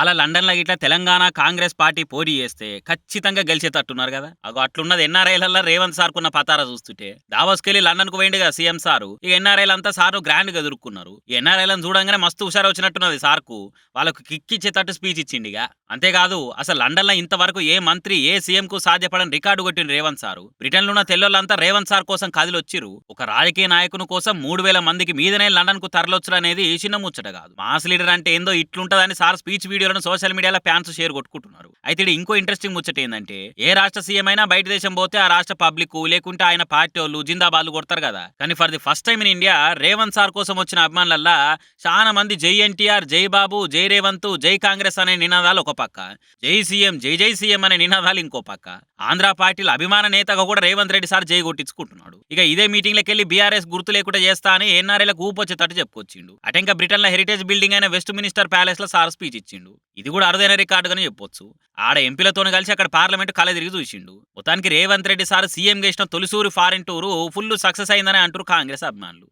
వాళ్ళ లండన్‌లో గిట్ల తెలంగాణ కాంగ్రెస్ పార్టీ పోటీ చేస్తే ఖచ్చితంగా గెలిచేటట్టున్నారు కదా! అగో అట్లున్నది ఎన్ఆర్ఐలల్ల రేవంత్ సార్‌కున్న పతారా చూస్తుంటే. దావోస్‌కెళ్ళి లండన్‌కు పోయిండుగా సీఎం సారు. ఇగ ఎన్ఆర్ఐలంతా సార్‌ను గ్రాండ్‌గా ఎదుర్కున్నారు. ఈ ఎన్ఆర్ఐలను చూడంగానే మస్తు హుషారొచ్చినట్టున్నది సార్‌కు. వాళ్ళకు కిక్ ఇచ్చేటట్టు స్పీచ్ ఇచ్చిండిగ. అంతేకాదు అసలు లండన్‌లో ఇంతవరకు ఏ మంత్రి, ఏ సీఎంకు సాధ్యపడని రికార్డు కొట్టిండు రేవంత్ సారు. బ్రిటన్‌లో ఉన్న తెల్లోళ్ళంతా రేవంత్ సార్ కోసం కదిలొచ్చిర్రు. ఒక రాజకీయ నాయకుని కోసం 3000 మందికి మీదనే లండన్‌కు తరలొచ్చుడనేది చిన్న ముచ్చట కాదు. మాస్ లీడర్ అంటే ఏందో ఇట్లుంటదని సార్ స్పీచ్ వీడియోలను సోషల్ మీడియాలో ఫ్యాన్స్ షేర్ కొట్టుకుంటున్నారు. అయితే ఈడ ఇంకో ఇంట్రెస్టింగ్ ముచ్చట ఏందంటే ఏ రాష్ట్ర సీఎం అయినా బయట దేశం పోతే ఆ రాష్ట్ర పబ్లిక్ లేకుంటే ఆయన పార్టీలు జిందాబాద్లు కొడతారు కదా. కానీ for the first time in India Revanth sir కోసం వచ్చిన అభిమానులల్లా చాలా మంది జై ఎన్టీఆర్, జై బాబు, జై రేవంత్, జై కాంగ్రెస్ అనే నినాదాలు ఒక పక్క, జై సీఎం, జై జై సీఎం అనే నినాదాలు ఇంకో పక్క. ఆంధ్ర పార్టీల అభిమాన నేతగా కూడా రేవంత్ రెడ్డి సార్ జై కొట్టించుకుంటున్నాడు. ఇక ఇదే మీటింగ్లకెళ్లి బీఆర్ఎస్ గుర్తు లేకుండా చేస్తా అని ఎన్ఆర్ఐలకు ఊపొచ్చేటట్టు చెప్పుకొచ్చిండు. అటెంక బ్రిటన్ లో హెరిటేజ్ బిల్డింగ్ అయిన వెస్ట్ మినిస్టర్ ప్యాలెస్ లో సార్ స్పీచ్ ఇచ్చిండు. ఇది కూడా అరుదైన రికార్డుగానే చెప్పొచ్చు. ఆడ ఎంపీలతో కలిసి అక్కడ పార్లమెంట్ కళ తిరిగి చూసిండు. మొత్తానికి రేవంత్ రెడ్డి సార్ సీఎం చేసిన తొలిసూరి ఫారెన్ టూరు ఫుల్ సక్సెస్ అయిందని అంటారు కాంగ్రెస్ అభిమానులు.